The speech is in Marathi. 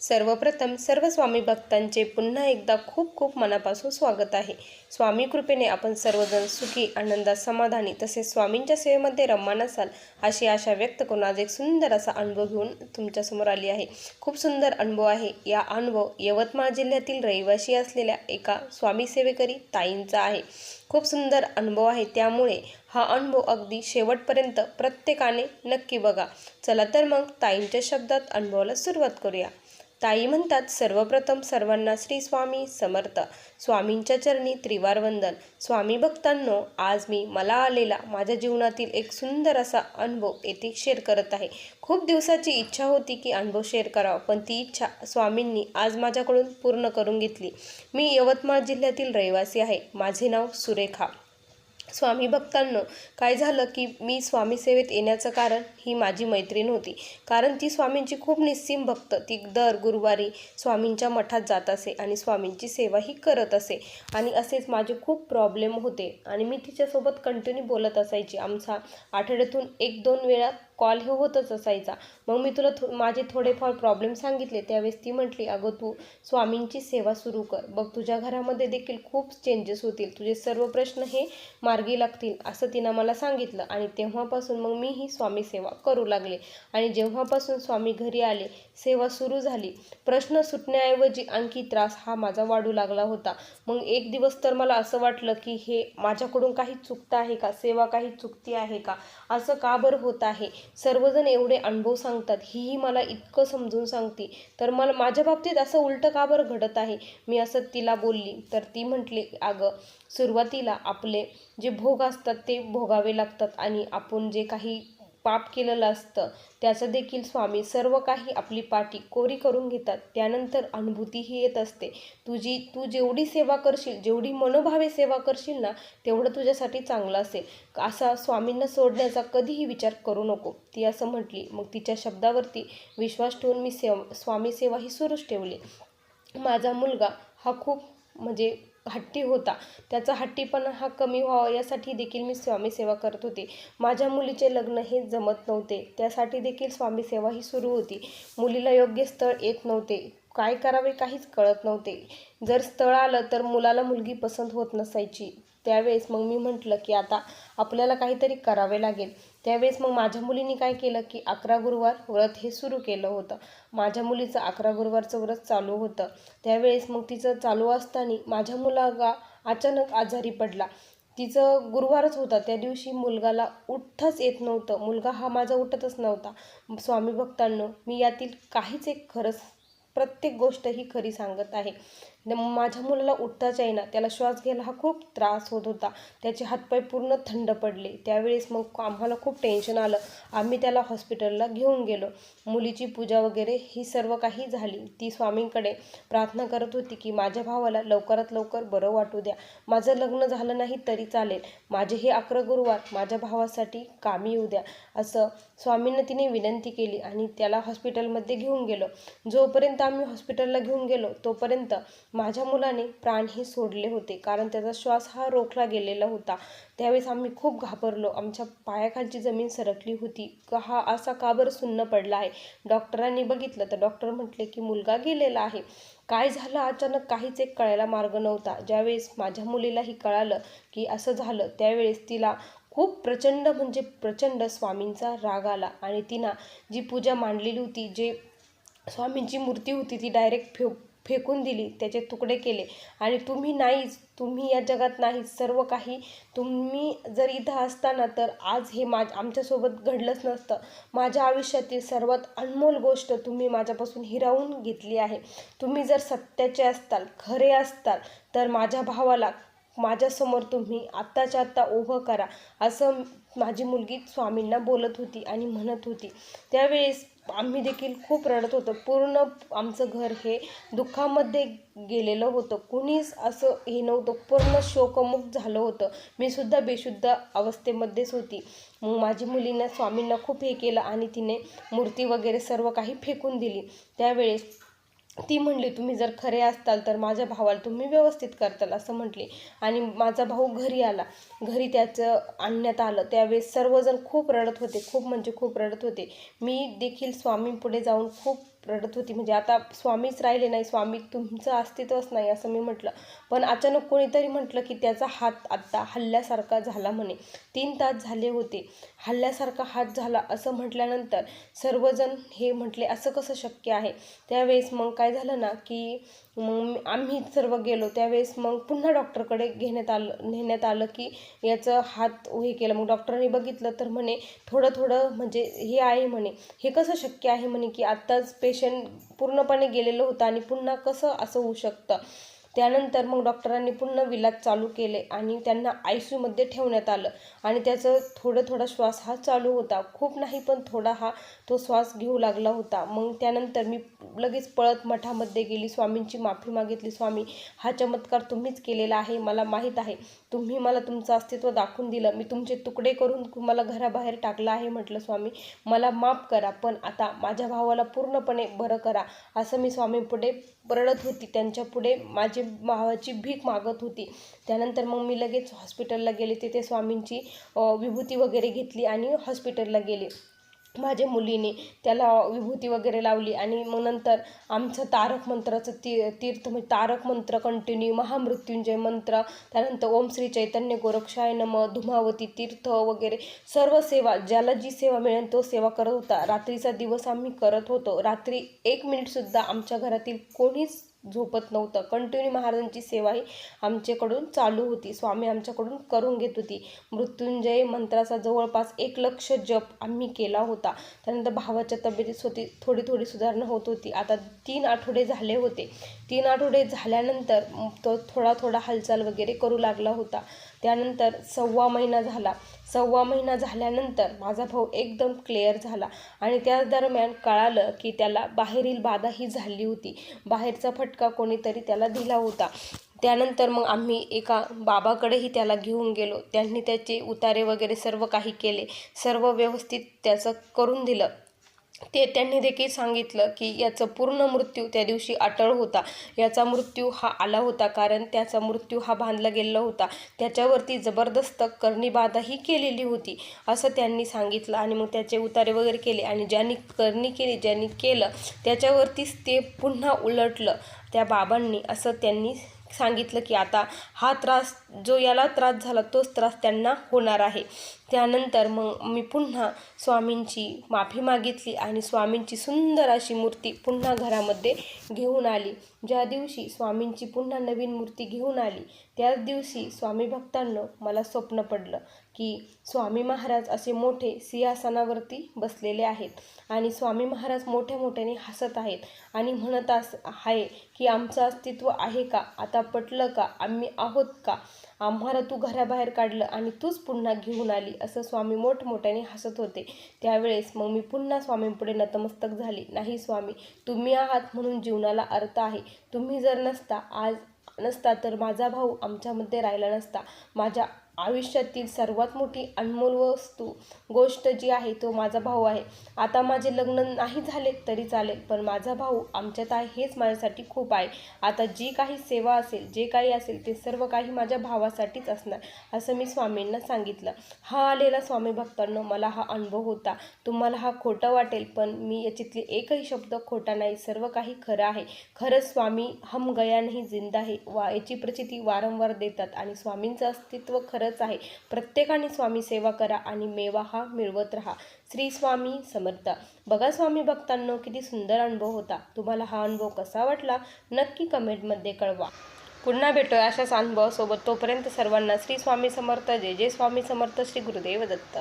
सर्वप्रथम सर्व स्वामी भक्तांचे पुन्हा एकदा खूप खूप मनापासून स्वागत आहे। स्वामी कृपेने आपण सर्वजण सुखी, आनंदात, समाधानी तसेच स्वामींच्या सेवेमध्ये रममान असाल अशी आशा व्यक्त करून आज एक सुंदर असा अनुभव घेऊन तुमच्यासमोर आली आहे। खूप सुंदर अनुभव आहे। या अनुभव यवतमाळ जिल्ह्यातील रहिवासी असलेल्या एका स्वामी सेवेकरी ताईंचा आहे। खूप सुंदर अनुभव आहे, त्यामुळे हा अनुभव अगदी शेवटपर्यंत प्रत्येकाने नक्की बघा। चला तर मग ताईंच्या शब्दात अनुभवाला सुरुवात करूया। ताई म्हणतात, सर्वप्रथम सर्वांना श्री स्वामी समर्थ। स्वामींच्या चरणी त्रिवार वंदन। स्वामी भक्तांनो, आज मी मला आलेला माझ्या जीवनातील एक सुंदर असा अनुभव येथे शेअर करत आहे। खूप दिवसाची इच्छा होती की अनुभव शेअर करावा, पण ती इच्छा स्वामींनी आज माझ्याकडून पूर्ण करून घेतली। मी यवतमाळ जिल्ह्यातील रहिवासी आहे। माझे नाव सुरेखा। स्वामी भक्तांनो, काय झालं की मी स्वामी सेवेत येण्याचं कारण ही माझी मैत्रीण होती। कारण ती स्वामींची खूप निस्सीम भक्त। ती दर गुरुवारी स्वामींच्या मठात जात असे आणि स्वामींची सेवाही करत असे। आणि असेच माझे खूप प्रॉब्लेम होते आणि मी तिच्यासोबत कंटिन्यू बोलत असायची। आमचा आठवड्यातून 1-2 वेळा कॉल हे होतच असायचा। मग मी तुला माझे थोडेफार प्रॉब्लेम सांगितले, त्यावेळेस ती म्हटली, अगं तू स्वामींची सेवा सुरू कर, बघ तुझ्या घरामध्ये देखील खूप चेंजेस होतील, तुझे सर्व प्रश्न हे मार्गी लागतील, असं तिनं मला सांगितलं। आणि तेव्हापासून मग मी ही स्वामी सेवा करू लागले। आणि जेव्हापासून स्वामी घरी आले, सेवा सुरू झाली, प्रश्न सुटण्याऐवजी आणखी त्रास हा माझा वाढू लागला होता। मग एक दिवस तर मला असं वाटलं की हे माझ्याकडून काही चुकतं आहे का, सेवा काही चुकती आहे का, असं का बरं होत आहे। सर्वजण एवढे अनुभव सांगतात, ही मला इतकं समजून सांगते, तर मला माझ्या बाबतीत असं उलटं का बरं घडत आहे। मी असं तिला बोलली, तर ती म्हटली, अगं सुरुवातीला आपले जे भोग असतात ते भोगावे लागतात आणि आपण जे काही पाप केलेलं असतं त्याचं देखील स्वामी सर्व काही आपली पाठी कोरी करून घेतात। त्यानंतर अनुभूतीही येत असते। तू जेवढी सेवा करशील, जेवढी मनोभावे सेवा करशील ना, तेवढं तुझ्यासाठी चांगलं असेल। असा स्वामींना सोडण्याचा कधीही विचार करू नको, ती असं म्हटली। मग तिच्या शब्दावरती विश्वास ठेवून मी स्वामी सेवा ही सुरूच ठेवली। माझा मुलगा हा खूप म्हणजे हट्टी होता। त्याचा हट्टीपणा हा कमी व्हावा यासाठी देखील मी स्वामी सेवा करत होते। माझ्या मुलीचे लग्न हे जमत नव्हते, त्यासाठी देखील स्वामी सेवा ही सुरू होती। मुलीला योग्य स्थळ येत नव्हते, काय करावे काहीच कळत नव्हते। जर स्थळ आलं तर मुलाला मुलगी पसंत होत नसायची। त्यावेळेस मग मी म्हटलं की आता आपल्याला काहीतरी करावे लागेल। त्यावेळेस मग माझ्या मुलीने काय केलं की 11 गुरुवार व्रत हे सुरू केलं होतं। माझ्या मुलीचं 11 गुरुवारचं व्रत चालू होतं। त्यावेळेस मग तिचं चालू असताना माझ्या मुलगा अचानक आजारी पडला। तिचं गुरुवारच होता, त्या दिवशी मुलगाला उठताच येत नव्हतं। मुलगा हा माझा उठतच नव्हता। स्वामी भक्तांनो, मी यातील काहीच एक खरंच प्रत्येक गोष्ट ही खरी सांगत आहे। माझ्या मुलाला उठताच येईना, त्याला श्वास घ्यायला हा खूप त्रास होत होता, त्याचे हातपाय पूर्ण थंड पडले। त्यावेळेस मग आम्हाला खूप टेन्शन आलं। आम्ही त्याला हॉस्पिटलला घेऊन गेलो। मुलीची पूजा वगैरे ही सर्व काही झाली। ती स्वामींकडे प्रार्थना करत होती की माझ्या भावाला लवकरात लवकर बरं वाटू द्या, माझं लग्न झालं नाही तरी चालेल, माझे हे 11 गुरुवार माझ्या भावासाठी कामी येऊ द्या, असं स्वामींना तिने विनंती केली आणि त्याला हॉस्पिटलमध्ये घेऊन गेलो। जोपर्यंत आम्ही हॉस्पिटलला घेऊन गेलो तोपर्यंत माझ्या मुलाने प्राणही सोडले होते, कारण त्याचा श्वास हा रोखला गेलेला होता। त्यावेळेस आम्ही खूप घाबरलो, आमच्या पायाखालची जमीन सरकली होती, हा असा का बरं सुन्न पडला आहे। डॉक्टरांनी बघितलं तर डॉक्टर म्हटले की मुलगा गेलेला आहे। काय झालं अचानक काहीच एक कळायला मार्ग नव्हता। ज्यावेळेस माझ्या मुलीलाही कळालं की असं झालं, त्यावेळेस तिला खूप प्रचंड म्हणजे प्रचंड स्वामींचा राग आला आणि तिनं जी पूजा मांडलेली होती, जे स्वामींची मूर्ती होती, ती डायरेक्ट फेकून दिली, त्याचे तुकडे केले आणि तुम्ही नाहीच, तुम्ही या जगात नाहीच, सर्व काही तुम्ही जर इथं असताना तर आज हे आमच्यासोबत घडलंच नसतं। माझ्या आयुष्यातील सर्वात अनमोल गोष्ट तुम्ही माझ्यापासून हिरावून घेतली आहे। तुम्ही जर सत्याचे असताल, खरे असताल, तर माझ्या भावाला माझ्यासमोर तुम्ही आत्ताच्या आत्ता उभं करा, असं माझी मुलगी स्वामींना बोलत होती आणि म्हणत होती। त्यावेळेस आम्ही देखील खूप रडत होतो। पूर्ण आमचं घर हे दुःखामध्ये गेलेलं होतं, कुणीच असं हे नव्हतं, पूर्ण शोकमुक्त झालं होतं। मी सुद्धा बेशुद्ध अवस्थेमध्येच होती। मग माझी मुलीनं स्वामींना खूप हे केलं आणि तिने मूर्ती वगैरे सर्व काही फेकून दिली। त्यावेळेस ती म्हणली, तुम्ही जर खरे असताल तर माझ्या भावाला तुम्ही व्यवस्थित करताल, असं म्हटले। आणि माझा भाऊ घरी आला, घरी त्याचं आणण्यात आलं। त्यावेळेस सर्वजण खूप रडत होते, खूप म्हणजे खूप रडत होते। मी देखील स्वामींपुढे जाऊन खूप रडत होती. म्हणजे आता स्वामीच राहिले नाही, स्वामी तुमचं अस्तित्वच नाही असं मी म्हटलं. पण अचानक कोणीतरी म्हटलं की त्याचा हात आत्ता हलल्यासारखा झाला म्हणे. 3 तास झाले होते, हलल्यासारखा हात झाला असं म्हटल्यानंतर सर्वजण हे म्हटले असं कसं शक्य आहे. त्यावेळेस मग काय झालं ना की मग आम्ही सर्व गेलो. त्यावेळेस मग पुन्हा डॉक्टरकडे नेण्यात आलं की याचं हात हे केलं. मग डॉक्टरांनी बघितलं तर म्हणे थोडं थोडं म्हणजे हे आहे म्हणे. हे कसं शक्य आहे म्हणे की आत्ताच पेशंट पूर्णपणे गेलेलं होतं आणि पुन्हा कसं असं होऊ शकतं. त्यानंतर मग डॉक्टरांनी पुन्हा विलाज चालू केले आणि त्यांना ICUमध्ये ठेवण्यात आलं आणि त्याचं थोडा श्वास हा चालू होता. खूप नाही पण थोडा तो श्वास घेऊ लागला होता. मग त्यानंतर मी लगेच पळत मठामध्ये गेली, स्वामींची माफी मागितली. स्वामी, हा चमत्कार तुम्हीच केलेला आहे, मला माहीत आहे. तुम्ही मला तुमचं अस्तित्व दाखवून दिलं, मी तुमचे तुकडे करून तुम्हाला घराबाहेर टाकलं आहे. म्हटलं स्वामी मला माफ करा, पण आता माझ्या भावाला पूर्णपणे बरं करा. असं मी स्वामींपुढे रडत होती, त्यांच्यापुढे माझी भावाची भीक मागत होती. त्यानंतर मग मी लगेच हॉस्पिटलला गेले. तिथे स्वामींची विभूती वगैरे घेतली आणि हॉस्पिटलला गेले. माझ्या मुलीने त्याला विभूती वगैरे लावली आणि मग नंतर आमचं तारक मंत्राचं तीर्थ म्हणजे तारक मंत्र कंटिन्यू, महामृत्युंजय मंत्र, त्यानंतर ओम श्री चैतन्य गोरक्षाय नमः, धुमावती तीर्थ वगैरे सर्व सेवा, ज्याला जी सेवा मिळेल तो सेवा करत होता. रात्रीचा दिवस आम्ही करत होतो. रात्री 1 मिनिटसुद्धा आमच्या घरातील कोणीच झोपत नव्हतं. कंटिन्यू महाराजांची सेवा ही आमच्याकडून चालू होती. स्वामी आमच्याकडून करून घेत होती. मृत्युंजय मंत्राचा जवळपास 1,00,000 जप आम्ही केला होता. त्यानंतर भावाच्या तब्येतीत थोडी सुधारणा होत होती. आता 3 आठवडे झाले होते. 3 आठवडे झाल्यानंतर तो थोडा हालचाल वगैरे करू लागला होता. त्यानंतर 1.25 महिना झाला. 1.25 महिना झाल्यानंतर माझा भाऊ एकदम क्लिअर झाला आणि त्या दरम्यान कळालं की त्याला बाहेरील बाधा ही झाली होती. बाहेरचा फटका कोणीतरी त्याला दिला होता. त्यानंतर मग आम्ही एका बाबाकडेही त्याला घेऊन गेलो. त्यांनी त्याचे उतारे वगैरे सर्व काही केले, सर्व व्यवस्थित त्याचं करून दिलं. त्यांनी देखील सांगितलं की याचं पूर्ण मृत्यू त्या दिवशी अटळ होता. याचा मृत्यू हा आला होता कारण त्याचा मृत्यू हा बांधला गेलेला होता. त्याच्यावरती जबरदस्त करणीबाधाही केलेली होती असं त्यांनी सांगितलं. आणि मग त्याचे उतारे वगैरे केले आणि ज्यांनी करणी केली, ज्यांनी केलं त्याच्यावरतीच ते पुन्हा उलटलं त्या बाबांनी, असं त्यांनी सांगितलं की आता हा त्रास, जो याला त्रास झाला तोच त्रास त्यांना होणार आहे. त्यानंतर मग मी पुन्हा स्वामींची माफी मागितली आणि स्वामींची सुंदर अशी मूर्ती पुन्हा घरामध्ये घेऊन आली. ज्या दिवशी स्वामींची पुन्हा नवीन मूर्ती घेऊन आली त्याच दिवशी स्वामी भक्तांनो मला स्वप्न पडलं की स्वामी महाराज असे मोठे सिंहासनावरती बसलेले आहेत आणि स्वामी महाराज मोठ्याने हसत आहेत आणि म्हणत आहे की आमचं अस्तित्व आहे का, आता पटलं का, आम्ही आहोत का, आम्हाला तू घराबाहेर काढलं आणि तूच पुन्हा घेऊन आली, असं स्वामी मोठमोठ्याने हसत होते. त्यावेळेस मग मी पुन्हा स्वामींपुढे नतमस्तक झाली. नाही स्वामी, तुम्ही आहात म्हणून जीवनाला अर्थ आहे. तुम्ही जर नसता तर माझा भाऊ आमच्यामध्ये राहिला नसता. माझ्या आयुष्यातील सर्वात मोठी अनमोल गोष्ट जी आहे तो माझा भाऊ आहे. आता माझे लग्न नाही झाले तरी चालेल, पण माझा भाऊ आमच्यात आहे हेच माझ्यासाठी खूप आहे. आता जी काही सेवा असेल, जे काही असेल ते सर्व काही माझ्या भावासाठीच असणार, असं मी स्वामींना सांगितलं. हा आलेला स्वामी भक्तांनो मला हा अनुभव होता. तुम्हाला हा खोटं वाटेल पण मी याच्यातले एकही शब्द खोटा नाही, सर्व काही खरं आहे. खरंच स्वामी हम गया नहीं जिंदा है याची प्रचिती वारंवार देतात आणि स्वामींचं अस्तित्व खरंच आहे. प्रत्येकाने स्वामी सेवा करा आणि मेवा हा मिळवत राहा. श्री स्वामी समर्थ. बघा स्वामी भक्तांनो किती सुंदर अनुभव होता. तुम्हाला हा अनुभव कसा वाटला नक्की कमेंटमध्ये कळवा. पुन्हा भेटूया अशाच अनुभवासोबत. तोपर्यंत सर्वांना श्री स्वामी समर्थ. जय जय स्वामी समर्थ. श्री गुरुदेव दत्त.